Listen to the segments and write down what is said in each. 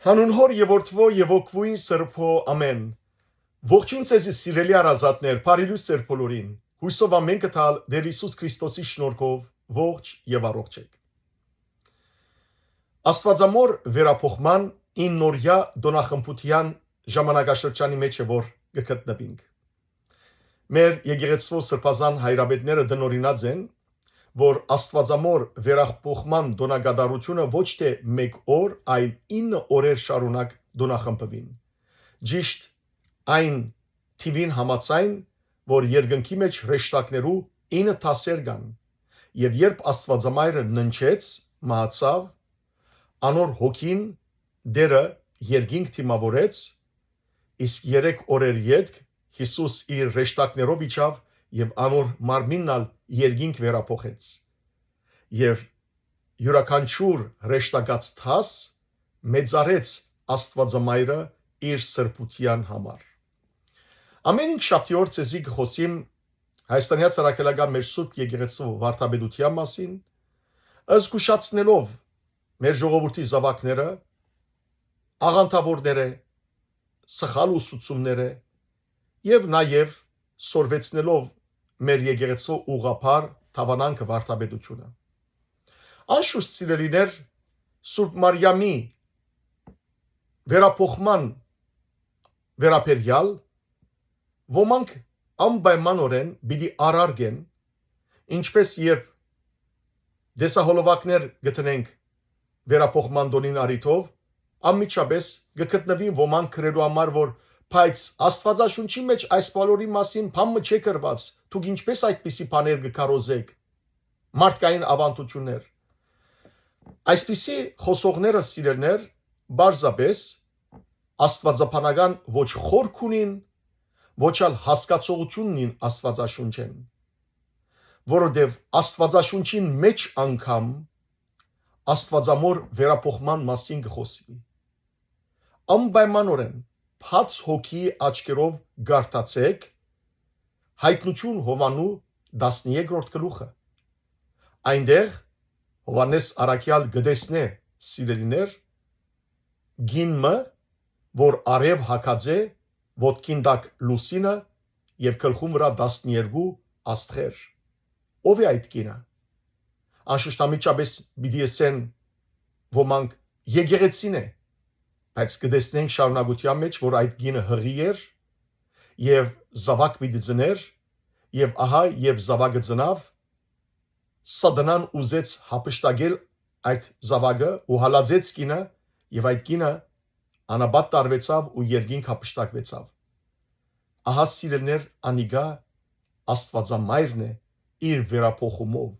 Հանուն հոր եւ որդվո եւ օգվույն սրբո ամեն։ Ողջույն ցեզի սիրելի արազատներ, բարիլույս ձեր բոլորին։ Հույսով ամեն կտալ Տեր Հիսուս Քրիստոսի շնորհով ողջ եւ առողջ եք։ Աստվածամոր վերափոխման 9-օրյա դոնախմբության ժամանակաշրջանի մեջ է որ գտնվենք։ Մեր եկեղեցու սրբազան հայրաբետները դնորինած են, որ Աստվածամոր վերափոխման դոնագադարությունը ոչ թե 1 օր, այլ 9 օրեր շարունակ դոնախմբվին։ Ճիշտ այն թիվին համաձայն, որ երկնքի մեջ հրեշտակներու 9 դասեր կան, եւ երբ Աստվածամայրը ննչեց, մահացավ, անոր հոգին դերը երկինք թիմավորեց, իսկ 3 օրեր յետք Հիսուս իր հրեշտակներով իջավ եւ անոր մարմինն ալ երկինք վերափոխեց։ Եվ յուրաքանչյուր հրեշտակած դաս մեծարեց Աստվածամայրը իր սրբության համար։ Ամեն ինչ շաբթի օր ցեզի կխոսիմ Հայաստանի ցարակելական մեր սուրբ եկեղեցու վարդապետության մասին, զգուշացնելով մեր ժողովրդի զավակները, աղանդավորները, սխալ ուսուցումները եւ նաեւ սորվեցնելով մեր եկեղեցու ուղղափառ թավանանք վարդապետությունը։ Անշուշտ սիրելիներ, Սուրբ Մարիամի վերափոխման վերապերյալ ոմանք անպայմանորեն պիտի արարգեն, ինչպես երբ դեսահոլովակներ գտնենք վերափոխման դոնին արիթով, անմիջապես գտնվին ոմանք քրելու համար, որ բայց Աստվածաշունչի մեջ այս բոլորի մասին բանը չի գրված, դուք ինչպես այդպիսի բաներ կկարոզեք, մարդկային ավանդություններ։ Այսպիսի խոսողները սիրելներ բարձրապես աստվածաբանական ոչ խորք ունին, ոչ ալ հասկացողություն ունին Աստվածաշունչեն, որովհետև Աստվածաշունչին մեջ անգամ Աստվածամոր վերափոխման մասին կխոսվի։ Անպայմանորեն բաց հոգի աչքերով գարտացեք Հայտնություն Հովանու 13-րդ գլուխը։ Այնտեղ Հովանես Արաքյալ գտեսնե սիրելիներ գինը, որ արև հակած է ոտքին տակ լուսինը եւ գլխում վրա 12 աստղեր։ Ով է այդ գինը։ Անշուշտ ամիջապես պիտի ասեն ոմանք եկեղեցին է, բայց կտեսնենք շարունակության մեջ, որ այդ գինը հղի էր եւ զավակ պիտի ծներ, եւ ահա երբ զավակը ծնավ, Սատանան ուզեց հափշտակել այդ զավակը ու հալածեց գինը, եւ այդ գինը անաբատ տարվեցավ ու երկինք հափշտակվեցավ։ Ահա սիրելներ անիգա Աստվածամայրն է իր վերափոխումով,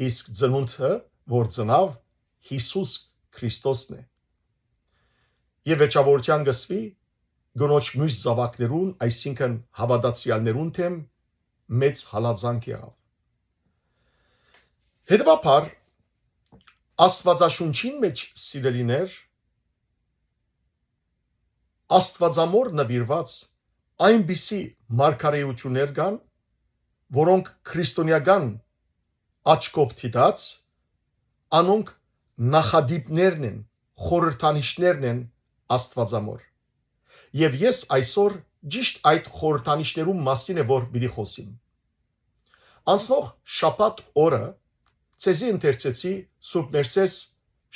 իսկ ծնունդը, որ ծնավ, Հիսուս Քրիստոսն է։ Եվ վերջավորության գսվի գնոջ մյուս զավակներուն, այսինքն հավատացյալներուն թեմ մեծ հալածանք եղավ։ Հետևաբար Աստվածաշունչին մեջ սիրելիներ Աստվածամոր նվիրված այնպիսի մարգարեություններ կան, որոնք քրիստոնեական աչքով դիտած անոնք նախադիպներն են, խորհրդանիշներն են Աստվածամոր։ Եվ ես այսօր ճիշտ այդ խորհրդանիշներում մասին է որ պիտի խոսիմ։ Անցնող շաբաթ օրը ցեզի ընթերցեցի Սուրբ Ներսես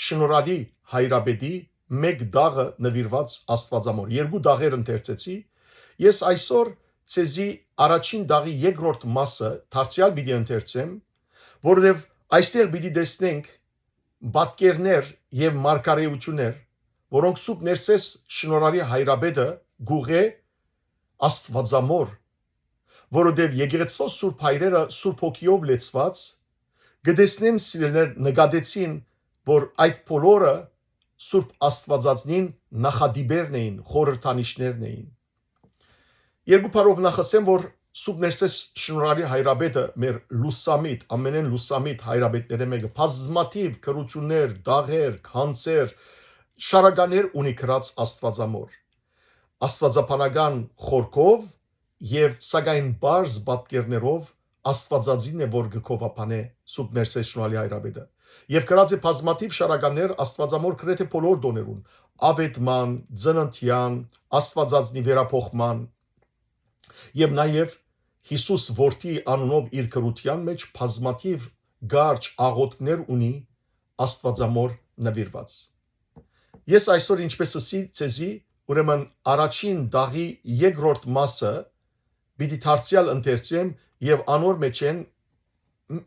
Շնորհալի հայրաբեդի 1 դաղը նվիրված Աստվածամոր։ 2 դաղեր ընթերցեցի։ Ես այսօր ցեզի առաջին դաղի 2-րդ մասը դարձյալ պիտի ընթերցեմ, որովհետև այստեղ պիտի տեսնենք պատկերներ եւ մարգարեություններ, որոնք Սուրբ Ներսես Շնորհալի հայրաբեդը գուղե Աստվածամոր, որովհետև եկեղեցու Սուրբ հայրերը Սուրբ հոգիով լեցված գտեսնեն սիրելներ նկատեցին, որ այդ բոլորը Սուրբ Աստվածածնին նախադիպերն էին, խորհրդանիշներն էին։ Երկու բառով նախասեմ, որ Սուրբ Ներսես Շնորհալի հայրաբեդը մեր լուսամիտ, ամենեն լուսամիտ հայրաբետները մեկը, բազմաթիվ քրություններ, դաղեր, քանցեր, շարականեր ունի գրած Աստվածամոր։ Աստվածաբանական խորքով եւ սակայն բարձ պատկերներով Աստվածածին է որ գկովապանե Սուրբ Ներսես Շնորհալի հայրաբեդը։ Եվ գրած է բազմաթիվ շարականներ Աստվածամոր գրեթե բոլոր դոներուն՝ ավետման, ծննդյան, Աստվածածնի վերափոխման, եւ նաեւ Հիսուս որդի անունով իր գրության մեջ բազմաթիվ գարչ աղոթքներ ունի Աստվածամոր նվիրված։ Ես այսօր ինչպես ասի ցեզի, ուրեմն առաջին դաղի երկրորդ մասը պիտի դարձյալ ընթերցեմ եւ անոր մեջ են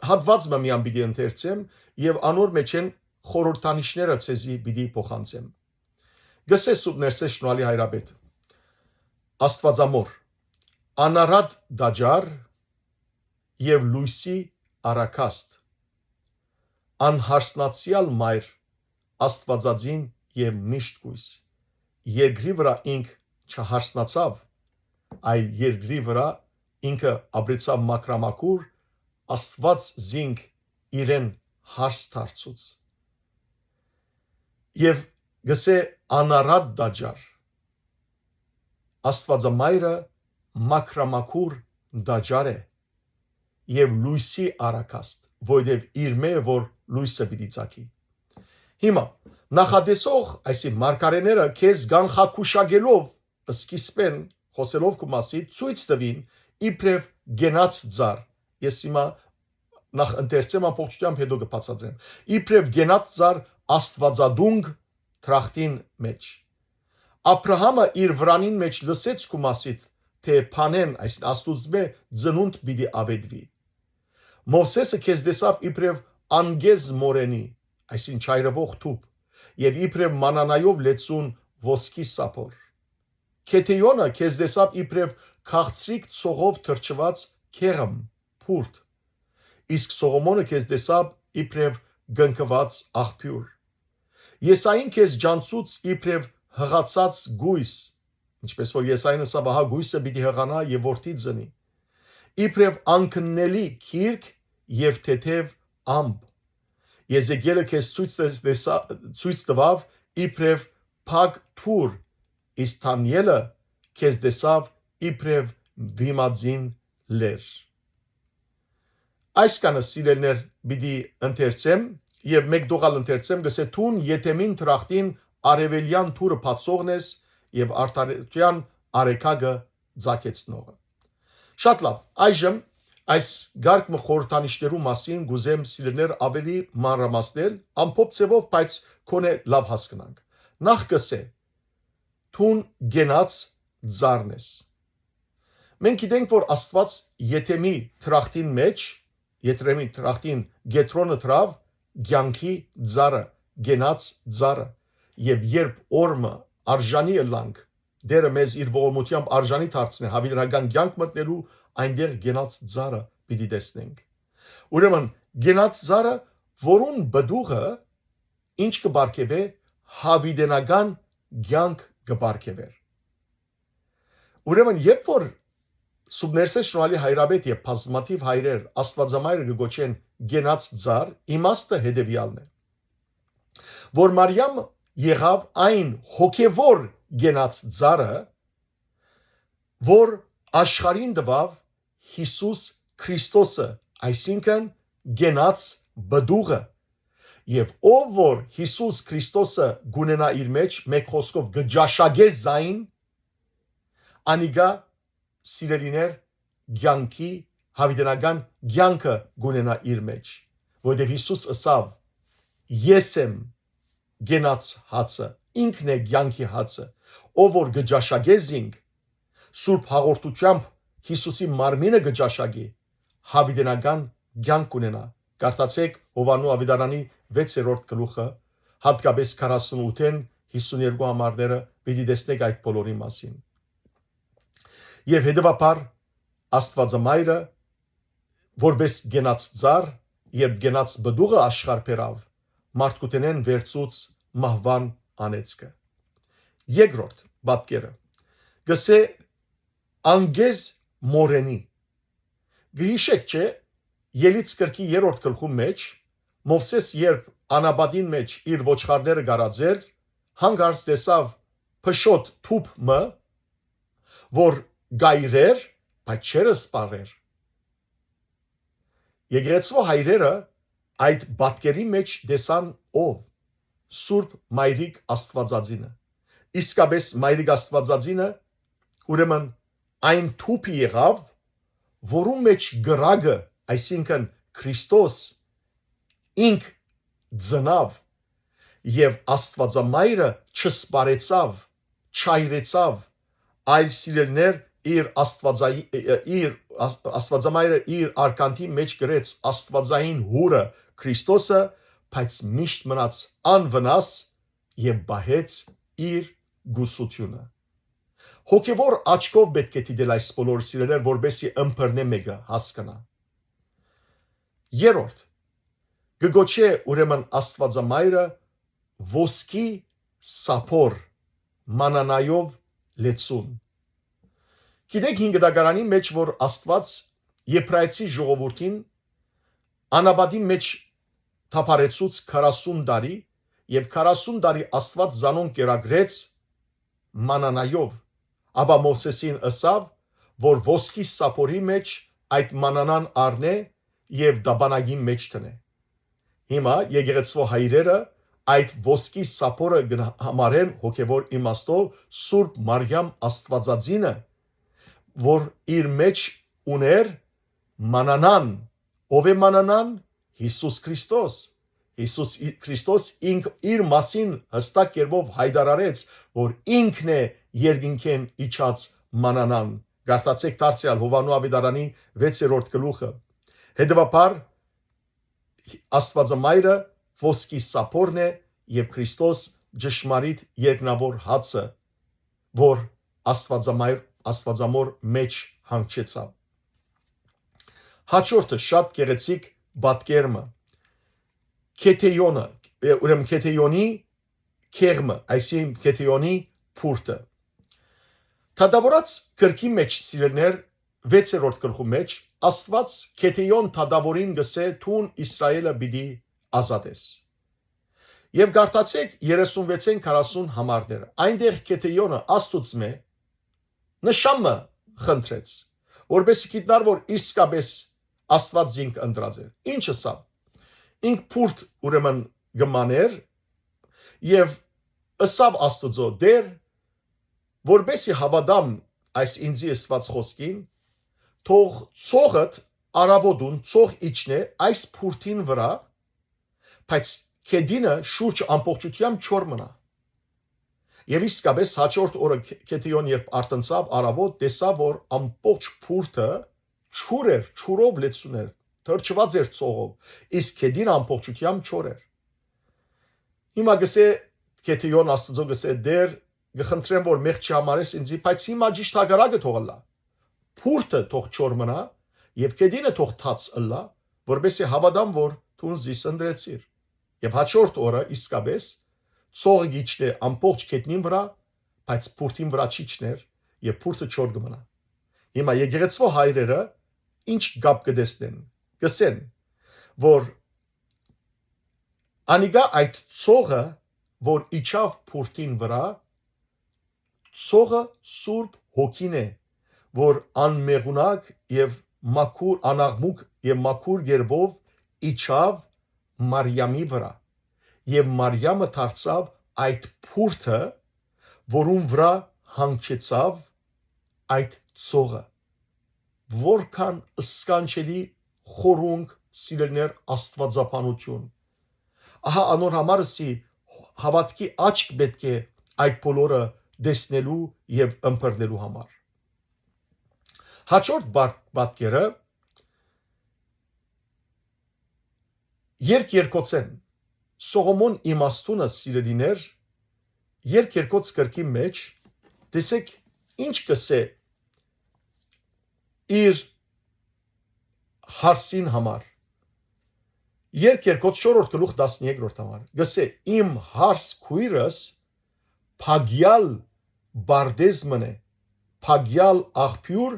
հատվածը միան պիտի ընթերցեմ եւ անոր մեջ են խորհրդանիշները ցեզի պիտի փոխանցեմ։ Գսե սուբներսե շնորհալի հայրապետ Աստվածամոր անարատ դաջար եւ լույսի արակաստ անհարսնացյալ մայր Աստվածածին եւ միշտ գույս երկրի վրա ինք չհարսնացավ այլ երկրի վրա ինքը ապրեցավ մակրամակուր Աստված զինք իրեն հարս դարձուց եւ գսե անարատ դաջար Աստվածամայրը մակրամակուր դաջար է եւ լույսի արակաստ որովհետեւ իր մե որ լույսը պիտի ցակի հիմա նախադեսող այսի մարգարեները քեզ գանխակուշագելով սկիզբեն խոսելով կմասի ցույց տվին իբրև գենաց ծար ես հիմա նախ ընթերցեմ ամբողջությամբ հետո կբացատրեմ իբրև գենաց ծար Աստվածադունգ թրախտին մեջ Աբրահամը իր վրանին մեջ լսեց կմասիտ թե փանեն այս աստուծմե ծնունդ պիտի ավետվի Մովսեսը քեզ դեսավ իբրև անգեզ մորենի այսին չայրվող թուփ եւ իբրև մանանայով լեցուն ոսկի սափոր Քեթեյոնը քեզ դեսավ իբրև քաղցրիկ ցողով թրջված քեղմ փուրդ իսկ Սողոմոնը քեզ դեսավ իբրև գնկված աղբյուր Եսային քեզ ջանցուց իբրև հղացած գույս ինչպես որ Եսային ասավ ահա գույսը պիտի հղանա եւ որդի ծնի իբրև անկննելի քիրք եւ թեթև ամբ Եզեկիելը քեզ ցույց տվավ իբրև փակ թուր իսկ Դանիելը քեզ դեսավ իբրև վիմածին լեր Այս կանը սիրելներ պիտի ընթերցեմ եւ մեկ դողալ ընթերցեմ գսե թուն եթեմին թրախտին արևելյան թուրը բացողն ես եւ արդարության արեքագը ձակեցնողը Շատ լավ այժմ այս գարկմը խորհրդանիշներու մասին գուզեմ սիրելներ ավելի մանրամասնել ամփոփ ձևով բայց քոնե լավ հասկանանք նախ գսե թուն գենաց ծառնես Մենք գիտենք որ Աստված եթեմի թրախտին մեջ եթեմի թրախտին գետրոնը թրավ ցանկի ծառը գենաց ծառը եւ երբ օրմը արժանի ըլանք դերը մեզ իր ողորմությամբ արժանի դարձնե հավիտենական ցանկ մտնելու այնտեղ գենաց ծառը պիտի տեսնենք ուրեմն գենաց ծառը որուն բդուղը ինչ կբարգեւե հավիտենական ցանկ կբարգեւեր ուրեմն երբ որ Սուբներսե շնորհալի հայրաբետ եւ բազմաթիվ հայրեր Աստվածամայրը կգոչեն գենաց ծառ իմաստը հետեւյալն է որ Մարիամ եղավ այն հոգևոր գենաց ծառը որ աշխարհին տվավ Հիսուս Քրիստոսը այսինքն գենաց բդուղը եւ ով որ Հիսուս Քրիստոսը գունենա իր մեջ մեկ խոսքով գճաշագե զայն անիգա սիրելիներ ցանկի հավիտենական ցանկը գունենա իր մեջ որովհետեւ Հիսուս ասավ ես եմ գենաց հացը ինքն է ցանկի հացը ով որ գճաշագեզինք սուրբ հաղորդությամբ Հիսուսի մարմինը գճաշագի հավիտենական ցանկ կունենա կարդացեք Հովանու ավետարանի 6-րդ գլուխը հատկապես 48-ին 52 համարները պիտի տեսնեք այդ բոլորի մասին եւ հետեւաբար Աստվածամայրը որպես գենաց ծառ եւ գենաց բդուղը աշխարհ բերավ մարդկութենեն վերցուց մահվան անեծքը երկրորդ բապկերը գսե անգեզ մորենի գիշեք չէ ելից կրկի երրորդ գլխում մեջ Մովսես երբ անաբադին մեջ իր ոչխարները գարածեր հանգարց տեսավ փշոտ թուփ մը որ գայրեր բայց չեր սպարեր Եկեղեցու հայրերը այդ բատկերի մեջ դեսան ով Սուրբ Մայրիկ Աստվածածինը։ Իսկապես Մայրիկ Աստվածածինը ուրեմն այն թուփի եղավ, որում մեջ գրագը, այսինքն Քրիստոս ինք ծնավ եւ Աստվածամայրը չսպարեցավ, չայրեցավ, այլ սիրելներ իր Աստվածամայրը իր արքանթի մեջ գրեց Աստվածային հուրը Քրիստոսը, բայց միշտ մնաց անվնաս եւ բահեց իր գուսությունը։ Հոգևոր աչքով պետք է դիտել այս բոլոր սիրելներ, որբեսի ըմբռնե մեկը հասկանա։ Երրորդ գոչե ուրեմն Աստվածամայրը ոսկի սափոր մանանայով լեցուն։ Գիտեք 5 դագարանի մեջ որ Աստված Եբրայեցի ժողովրդին անաբադի մեջ թափարեցուց 40 տարի եւ 40 տարի Աստված զանոն կերակրեց մանանայով, ապա Մովսեսին ըսավ, որ ոսկի սափորի մեջ այդ մանանան առնե եւ դաբանագի մեջ տնե։ Հիմա եկեղեցու հայրերը այդ ոսկի սափորը համարեն հոգևոր իմաստով Սուրբ Մարիամ Աստվածածինը, որ իր մեջ ուներ մանանան, ով է մանանան Հիսուս Քրիստոս։ Հիսուս Քրիստոս ինք իր մասին հստակ կերպով հայտարարեց, որ ինքն է երկինքեն իջած մանանան։ Գարտացեք դարձյալ Հովանու ավետարանի 6-րդ գլուխը։ Հետևաբար Աստվածամայրը ոսկի սափորն է եւ Քրիստոս ճշմարիտ երկնավոր հացը, որ Աստվածամոր մեջ հանգչեցավ։ Հաջորդը շատ գեղեցիկ պատկերմը Քեթեյոնը, ուրեմն Քեթեյոնի քեղմը, այսինքն Քեթեյոնի փուրտը։ Թադավորած գրքի մեջ սիրելներ 6-րդ գլխու մեջ Աստված Քեթեյոն թադավորին գսե թուն Իսրայելը պիտի ազատես։ Եվ գարտացեք 36-ին 40 համարները։ Այնտեղ Քեթեյոնը Աստուծմե նշանը խնդրեց, որովհետեւ գիտար որ իսկապես Աստված ինք ընտրած էր։ Ինչը սա։ Ինք փուրտ ուրեմն գմաներ եւ ըսավ Աստուծո դեր որբեսի հավատամ այս ինձի ասված խոսքին թող ցողդ արավոդուն ցող իջնե այս փուրտին վրա բայց քեդինը շուրջ ամբողջությամբ չոր մնա եւ իսկապես հաջորդ օրը Քեթեյոն երբ արտնցավ արավոտ տեսավ որ ամբողջ փուրտը չուր էր չուրով լեցուն էր թրջված էր ցողով իսկ քեդին ամբողջությամբ չոր էր հիմա գսե Քեթեյոն Աստուծո գսե դեր գխնդրեմ որ մեղ չհամարես ինձի բայց հիմա ճիշտ հագարակը թողլա փուրտը թող չոր մնա եւ քեդինը թող թաց ըլլա որբեսի հավատամ որ դու զիս ընդրեցիր եւ հաջորդ օրը իսկապես ցողը գիչտե ամբողջ քետնին վրա բայց փուրտին վրա չիջներ եւ փուրտը չոր կմնա հիմա եկեղեցու հայրերը ինչ գապ կդեսնեն գսեն որ անիգա այդ ցողը որ իջավ փուրտին վրա ցողը Սուրբ Հոգին է որ անմեղունակ եւ մաքուր անաղմուկ եւ մաքուր երբով իջավ Մարիամի վրա եւ Մարիամը դարձավ այդ փուրտը որում վրա հանգչեցավ այդ ցողը որքան սկանչելի խորունգ սիրելներ աստվածապանություն ահա անոր համարսի հավատքի աչք պետք է այդ բոլորը դեսնելու եւ ըմբռնելու համար հաջորդ պատկերը երկերկոցեն Սողոմոն իմաստունը սիրելիներ երկերկոց գրքի մեջ տեսեք ինչ կսե իր հարսին համար երկերկոց 4-րդ գլուխ 13-րդ համար գսե իմ հարս քույրս փագյալ բարդեզմն է փագյալ աղբյուր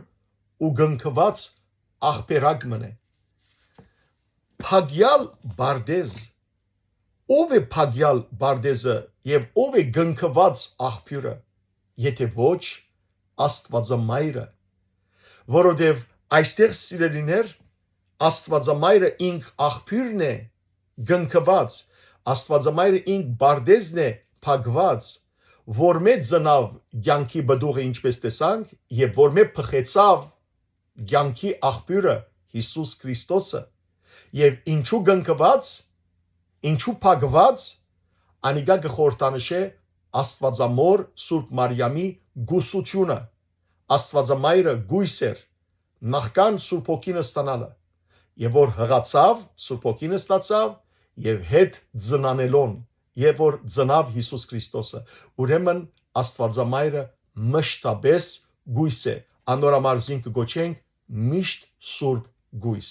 ու գնքված աղբերակ մնե փագյալ բարդեզ ով է փագյալ բարդեզը եւ ով է գնքված աղբյուրը եթե ոչ Աստվածամայրը որովհետեւ այստեղ սիրելիներ Աստվածամայրը ինք աղբյուրն է գնքված Աստվածամայրը ինք բարդեզն է փակված, որ մեծ զնավ ցանկի բդուղը ինչպես տեսանք եւ որ մեծ փխեցավ ցանկի աղբյուրը Հիսուս Քրիստոսը եւ ինչու գնքված, ինչու փակված, անիգա գխորտանշե Աստվածամոր Սուրբ Մարիամի գուսությունը, Աստվածամայրը գույսեր նախքան Սուրբ Հոգին ստանալը եւ որ հղացավ Սուրբ Հոգին ստացավ եւ հետ ծնանելոն եւ որ ծնավ Հիսուս Քրիստոսը ուրեմն Աստվածամայրը մշտապես գույս է անորամար զինք գոչենք միշտ Սուրբ գույս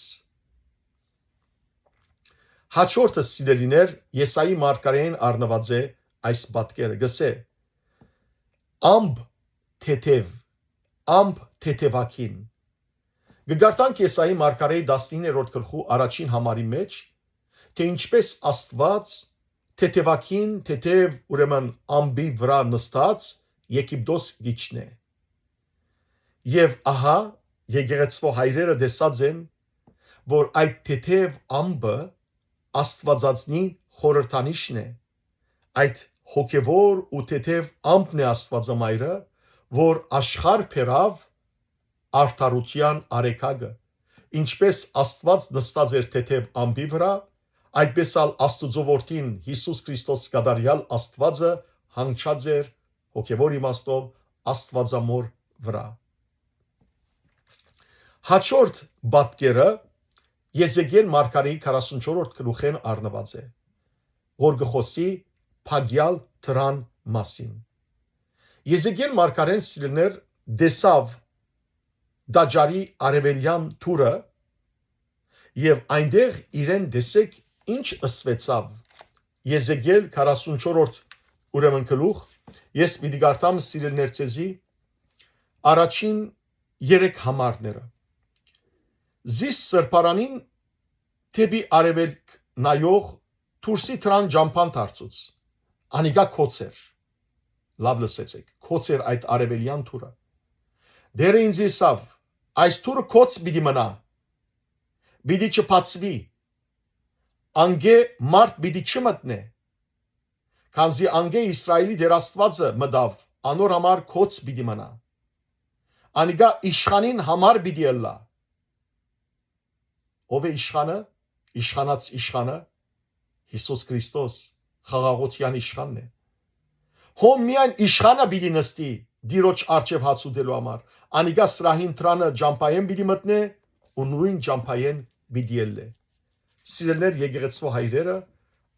հաջորդը սիրելիներ Եսայի մարգարեին առնված է այս պատկերը գսե ամբ թեթևակին գգարտանք Եսայի մարգարեի 19-րդ գլխու առաջին համարի մեջ թե ինչպես Աստված թեթևակին թեթև ուրեմն ամբի վրա նստած Եգիպտոս գիչն է եւ ահա եկեղեցվո հայրերը դեսած են որ այդ թեթև ամբը Աստվածածնի խորհրդանիշն է այդ հոգևոր ու թեթև ամբն է Աստվածամայրը որ աշխարհ փերավ արդարության արեքագը ինչպես Աստված նստած էր թեթև ամբի վրա այդպես ալ Աստուծո որդին Հիսուս Քրիստոս գադարյալ Աստվածը հանգչած էր հոգևոր իմաստով Աստվածամոր վրա հաջորդ պատկերը Եզեկիել մարգարեի 44-րդ գլուխեն առնված է որ գխոսի փագյալ թրան մասին Եզեկիել մարգարեն սիրելիներ դեսավ դաջարի արևելյան թուրը եւ այնտեղ իրեն դեսեք ինչ ըսվեցավ Եզեկիել 44-րդ ուրեմն գլուխ ես պիտի գարտամ սիրելիներ ցեզի առաջին 3 համարները Զիս սրբարանին թեպի արևելք նայող թուրսի թրան ջամփան դարձուց անիգա կոցեր լավ լսեցեք կոցեր այդ արևելյան թուրը դերը ինձ իսավ այս թուրը կոց պիտի մնա պիտի չփածվի անգե մարդ պիտի չմտնե քանզի անգե Իսրայելի դեր Աստվածը մտավ անոր համար կոց պիտի մնա անիգա իշխանին համար պիտի ըլլա ով է իշխանը իշխանած իշխանը Հիսուս Քրիստոս խաղաղության իշխանն է հոմ միայն իշխանը պիտի նստի դիրոջ արչև հաց ուտելու համար անիգա սրահին տրանը ջամփայեն պիտի մտնե ու նույն ջամփայեն պիտի ելլե սիրելներ եկեղեցվո հայրերը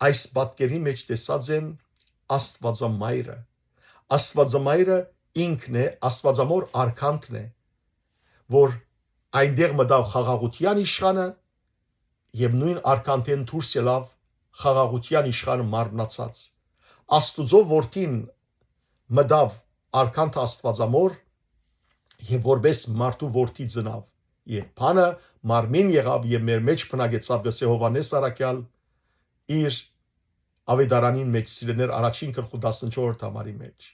այս պատկերի մեջ տեսած են Աստվածամայրը ինքն է Աստվածամոր արքանտն է որ այնտեղ մտավ խաղաղության իշխանը եւ նույն արքանտեն դուրս ելավ խաղաղության իշխանը մարմնացած Աստուծո որդին մտավ արքանտ Աստվածամոր եւ որպես մարդու որդի ծնավ եւ բանը մարմին եղավ եւ մեր մեջ բնակեցավ գսե Հովանես Արաքյալ իր ավետարանին մեջ սիրելներ առաջին գլխու 14-րդ համարի մեջ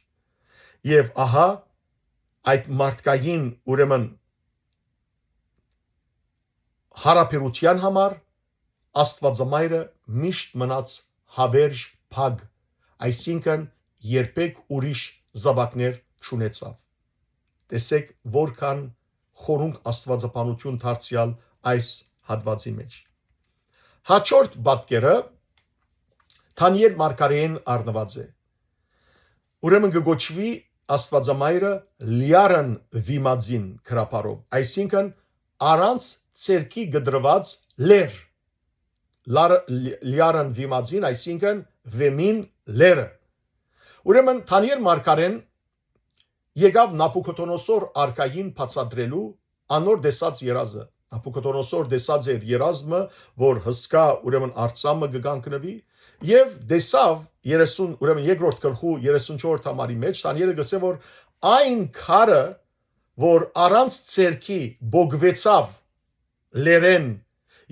եւ ահա այդ մարդկային ուրեմն հարաբերության համար Աստվածամայրը միշտ մնաց հավերժ փակ այսինքն երբեք ուրիշ զավակներ չունեցավ տեսեք որքան խորունկ Աստվածաբանություն դարձյալ այս հատվածի մեջ հաջորդ պատկերը Դանիել մարգարեին առնված է ուրեմն գոչվի Աստվածամայրը լիարն վիմածին քրապարով այսինքն առանց ցերկի գդրված լեր լիարն վիմածին այսինքն վեմին լերը ուրեմն Դանիել մարգարեն եկավ Նաբուքոդոնոսոր արքային բացատրելու անոր դեսած երազը Նաբուքոդոնոսոր դեսած էր երազմը որ հսկա ուրեմն արծամը գգանքնվի եւ դեսավ 30 ուրեմն երկրորդ գլխու 34-րդ համարի մեջ Դանիելը գսե որ այն քարը որ առանց ցերկի բոգվեցավ լերեն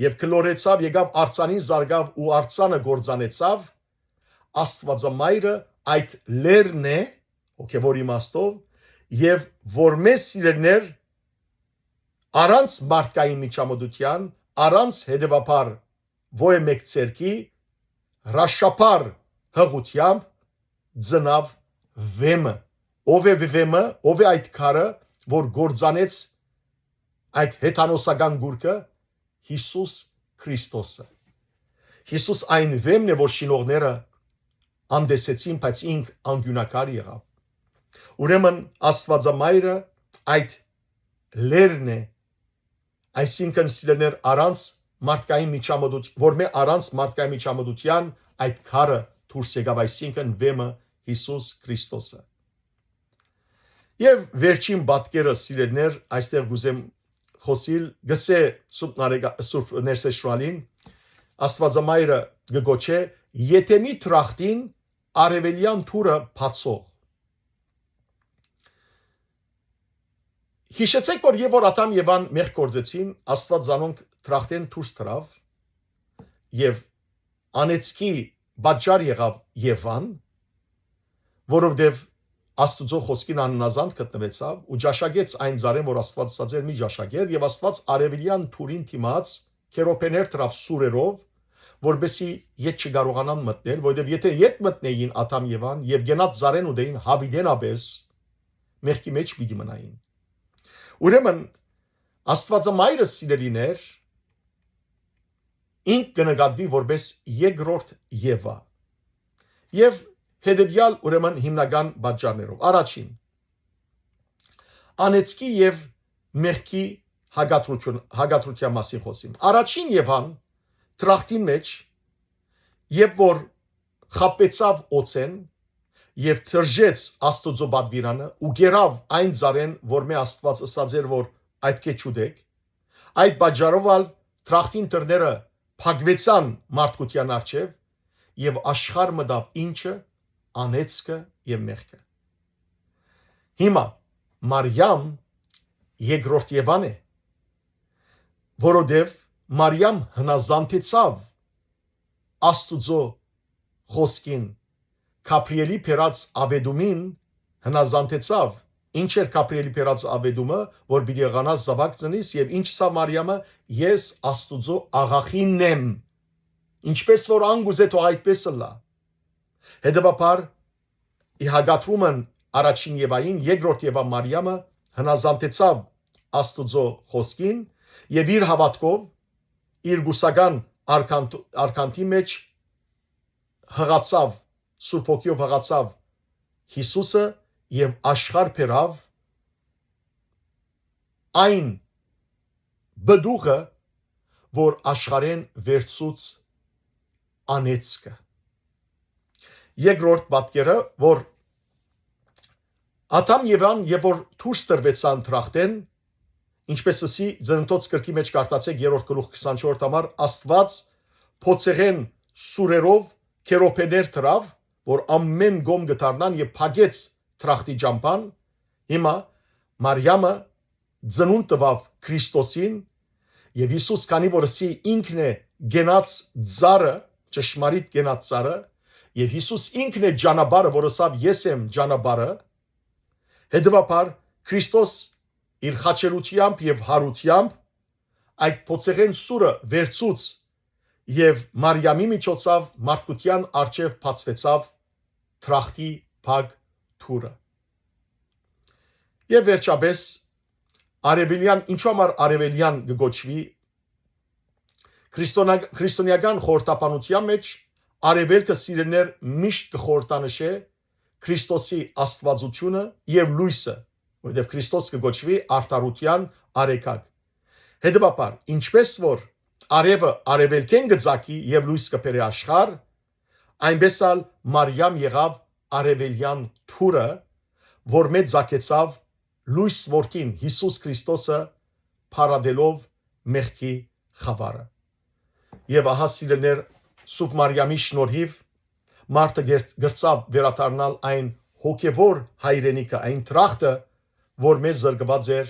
եւ կլորեցավ եկավ արծանին զարգավ ու արծանը գործանեցավ Աստվածամայրը այդ լերն է հոգեվոր իմաստով եւ որ մեզ սիրելներ առանց մարդկային միջամտության առանց հետեւաբար ոյ մեկ ցերկի ռաշապար հղությամբ ծնավ վեմը ով է վեմը ով է այդ քարը որ գործանեց այդ հեթանոսական գուրկը Հիսուս Քրիստոսը Հիսուս այն վեմն է որ շինողները անդեսեցին բայց ինք անգյունակար եղավ ուրեմն Աստվածամայրը այդ լերն է այսինքն սիրելիներ առանց մարդկային միջամտության որ մե առանց մարդկային միջամտության այդ քարը դուրս եկավ այսինքն վեմը Հիսուս Քրիստոսը եւ վերջին պատկերը սիրելիներ այստեղ գուզեմ խոսիլ գսե սուրբ ներսեշրալին Աստվածամայրը գոչե եթե մի տրախտին արևելյան թուրը բացող Հիշեցեք որ եւ որ Ադամ եւ Եվան մեղք գործեցին Աստված զանոնք տրախտեն դուրս թրավ եւ անեցքի բաճար եղավ Եվան որովհետեւ Աստուծո խոսքին աննազանդ գտնվեցավ ու ճաշակեց այն ծառեն որ Աստված ասած էր մի ճաշակեր եւ Աստված արևելյան թուրին դիմաց քերոպեներ թրավ սուրերով որբեսի իդ չկարողանան մտնել որովհետեւ եթե իդ մտնեին Ադամ Եվան եւ գնաց ծառեն ու դեին հավիդենաբես մեղքի մեջ պիտի մնային ուրեմն Աստվածամայրը սիրելիներ ինք կնկատվի որպես երկրորդ Եվա եւ հետեւյալ ուրեմն հիմնական բաժաններով առաջին անեցքի եւ մեղքի հագատրության մասին խոսիմ առաջին Եվան տրախտի մեջ երբ որ խապվեցավ օծեն եւ թրջեց Աստուծո բադվիրանը ու գերավ այն ծառեն որ մե Աստված ասած էր որ այդքե չուդեք այդ բաժարովալ տրախտին դրները փակվեցան մարդկության արչեւ եւ աշխարհ մտավ ինչը անեցքը եւ մեղքը հիմա Մարիամ երկրորդ Եվան է որովհետեւ Մարիամ հնազանդեցավ Աստուծո խոսքին Կապրիելի փերած ավեդումին հնազանդեցավ ինչ էր Կապրիելի փերած ավեդումը որ պիտի եղանաս զավակ ծնիս եւ ինչ սա Մարիամը ես Աստուծո աղախինն եմ ինչպես որ անգուզե թող այդպես լա հետեւաբար իհագատրումն առաջին Եվային երկրորդ Եվա Մարիամը հնազանդեցավ Աստուծո խոսքին եւ իր հավատքով իր գուսական արքանտի մեջ հղացավ Սուրբ Հոգիով հղացավ Հիսուսը եւ աշխարհ բերավ այն բդուղը որ աշխարհեն վերցուց անեցքը երկրորդ պատկերը որ Ադամ Եվան եւ որ դուրս տրվեցան տրախտեն ինչպես ասի Ծննդոց գրքի մեջ կարտացեք 3-րդ գլուխ 24 համար Աստված փոցեղեն սուրերով քերոպեներ տրավ որ ամեն գոմ գտարնան եւ փագեց տրախտի ջամփան հիմա Մարիամը ծնունդ տվավ Քրիստոսին եւ Հիսուս քանի որ ասի ինքն է գենաց ծառը ճշմարիտ գենաց ծառը եւ Հիսուս ինքն է ջանաբարը որ ասավ ես եմ ջանաբարը հետեւաբար Քրիստոս իր խաչելությամբ եւ հարությամբ այդ փոցեղեն սուրը վերցուց եւ Մարիամի միջոցով մարդկության արչեւ բացվեցավ տրախտի փակ թուրը եւ վերջապես արևելյան ինչու համար արևելյան գոչվի քրիստոնեական խորհրդապանության մեջ արևելքը սիրելիներ միշտ կխորհրդանշե Քրիստոսի աստվածությունը եւ լույսը որովհետեւ Քրիստոս կգոչվի արդարության արեգակ հետեւաբար ինչպես որ արևը արևելքեն գծակի եւ լույս կբերե աշխարհ այնպես էլ Մարիամ եղավ արևելյան թուրը որ մեծ զակեցավ լույս որդին Հիսուս Քրիստոսը փարադելով մեղքի խավարը եւ ահա սիրելիներ Սուրբ Մարիամի շնորհիվ մարդը գրծավ վերադառնալ այն հոգևոր հայրենիքը այն տրախտը որ մեզ զրկված էր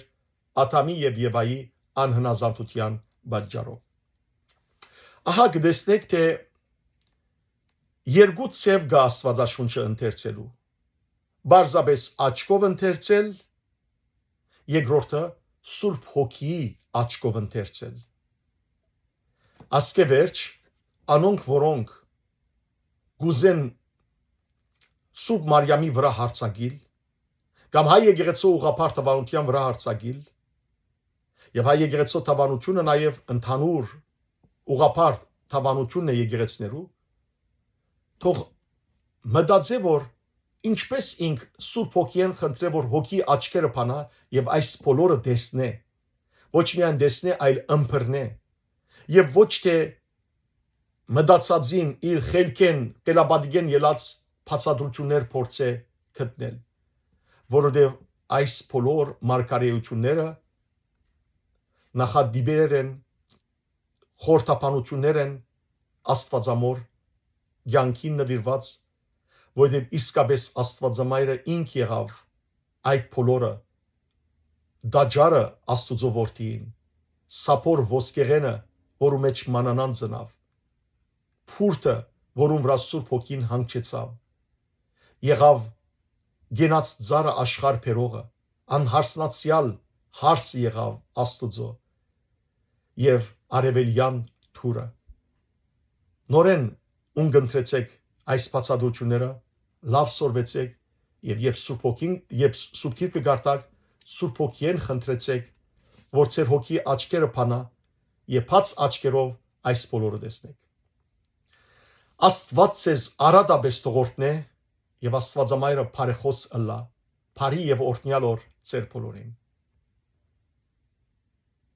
Ադամի եւ Եվայի անհնազանդության պատճառով ահա կտեսնեք թե երկու ցև կա Աստվածաշունչը ընթերցելու բարձրապես աչքով ընթերցել երկրորդը Սուրբ Հոգիի աչքով ընթերցել ասկե վերջ անոնք որոնք գուզեն Սուրբ Մարիամի վրա հարցագիլ կամ հայ եկեղեցու ուղղափառ թվանության վրա հարցագիլ եւ հայ եկեղեցու թվանությունը նաեւ ընդհանուր ուղղափառ թվանությունն է եկեղեցներու թող մտածե որ ինչպես ինք Սուրբ Հոգին խնդրե որ հոգի աչքերը փանա եւ այս բոլորը տեսնե ոչ միայն տեսնե այլ ըմբռնե եւ ոչ թե մտածածին իր խելքեն կելաբադիգեն ելած բացատրություններ փորձե գտնել որովհետեւ այս բոլոր մարգարեությունները նախադիպեր են խորտապանություններ են աստվածամոր յանքին նվիրված որովհետև իսկապես աստվածամայրը ինք եղավ այդ բոլորը դաջարը աստուծո որդին սափոր ոսկեղենը որու մեջ մանանան ծնավ փուրթը որում վրա Սուրբ Հոգին հանգչեցավ եղավ գենաց ծառը աշխարհ փերողը անհարսնացյալ հարս եղավ աստուծո եւ արևելյան թուրը նորեն ունգընտրեցեք այս բացատրությունները լավ սորվեցեք եւ Սուրբ Հոգին եւ Սուրբ Գիրքը գարտակ Սուրբ Հոգին խնդրեցեք որ ձեր հոգի աչքերը փանա եւ բաց աչքերով այս բոլորը տեսնեք Աստված ձեզ արադաբես թողորտնե եւ Աստվածամայրը բարեխոս ըլլա բարի եւ օրհնյալ օր ձեր բոլորին